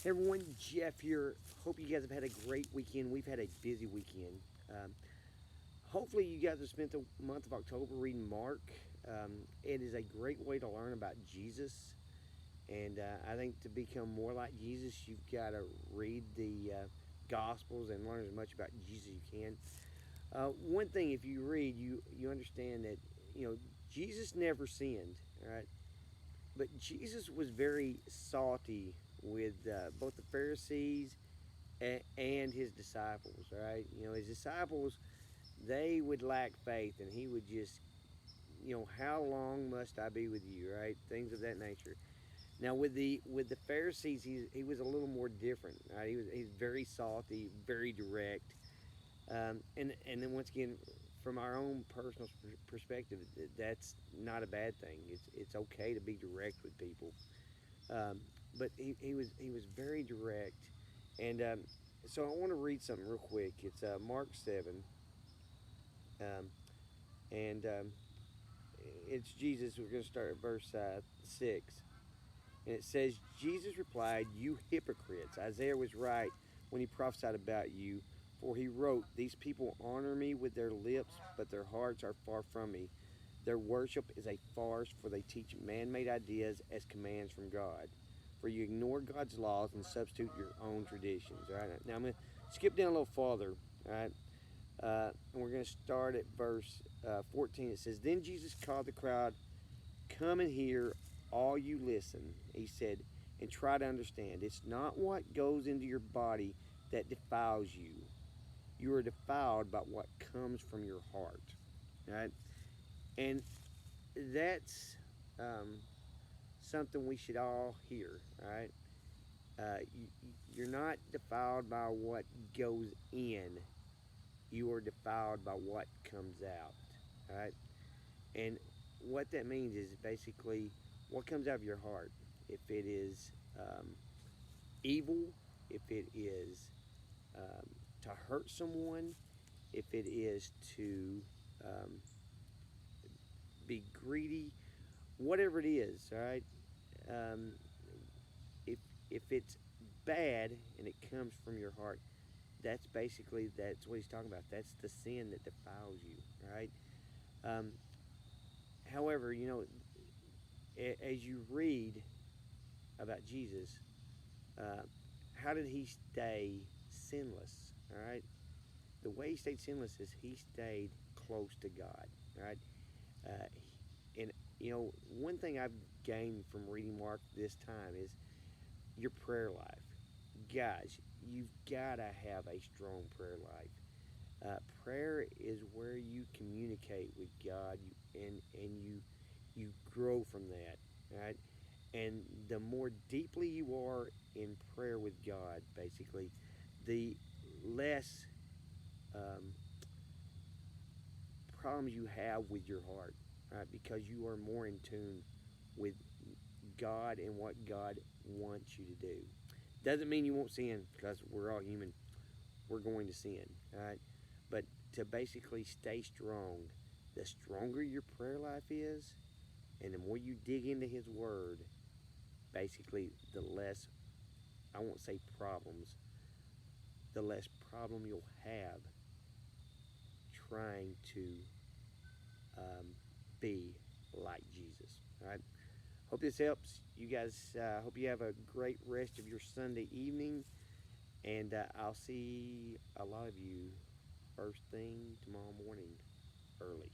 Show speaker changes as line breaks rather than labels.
Hey everyone, Jeff here. Hope you guys have had a great weekend. We've had a busy weekend. Hopefully, you guys have spent the month of October reading Mark. It is a great way to learn about Jesus. And I think to become more like Jesus, you've got to read the Gospels and learn as much about Jesus as you can. One thing, if you read, you understand that Jesus never sinned, all right? But Jesus was very salty with both the Pharisees and his disciples. All right, his disciples, they would lack faith, and he would just, how long must I be with you? Right, things of that nature. Now with the Pharisees, he was a little more different. Right, he's very salty, very direct, and then once again, from our own personal perspective, that's not a bad thing. It's okay to be direct with people, um, but he was very direct, and so I want to read something real quick. It's Mark 7, um, and it's Jesus. We're going to start at verse 6, and it says, Jesus replied, "You hypocrites! Isaiah was right when he prophesied about you. For he wrote, 'These people honor me with their lips, but their hearts are far from me. Their worship is a farce, for they teach man-made ideas as commands from God. For you ignore God's laws and substitute your own traditions.'" All right. Now I'm going to skip down a little farther. All right. And we're going to start at verse 14. It says, "Then Jesus called the crowd. 'Come and hear, all you listen,' he said, 'and try to understand. It's not what goes into your body that defiles you. You are defiled by what comes from your heart.'" Right? And that's something we should all hear. All right? You're not defiled by what goes in. You are defiled by what comes out. All right? And what that means is basically what comes out of your heart. If it is evil, if it is to hurt someone, if it is to um, be greedy, whatever it is, all right. Um, if if it's bad and it comes from your heart, that's what he's talking about. That's the sin that defiles you, right? Um, However, as you read about Jesus, uh, how did he stay sinless? All right, the way he stayed sinless is he stayed close to God. All right, uh, and one thing I've gained from reading Mark this time is your prayer life. Guys, you've got to have a strong prayer life. Prayer is where you communicate with God, and you grow from that, right? And the more deeply you are in prayer with God, basically, the less um, problems you have with your heart, right? Because you are more in tune with God and what God wants you to do. Doesn't mean you won't sin, because we're all human. We're going to sin, all right? But to basically stay strong, the stronger your prayer life is, and the more you dig into His Word, basically, the less, I won't say problems, the less problem you'll have trying to um, be like Jesus. All right. Hope this helps. You guys, hope you have a great rest of your Sunday evening. And I'll see a lot of you first thing tomorrow morning early.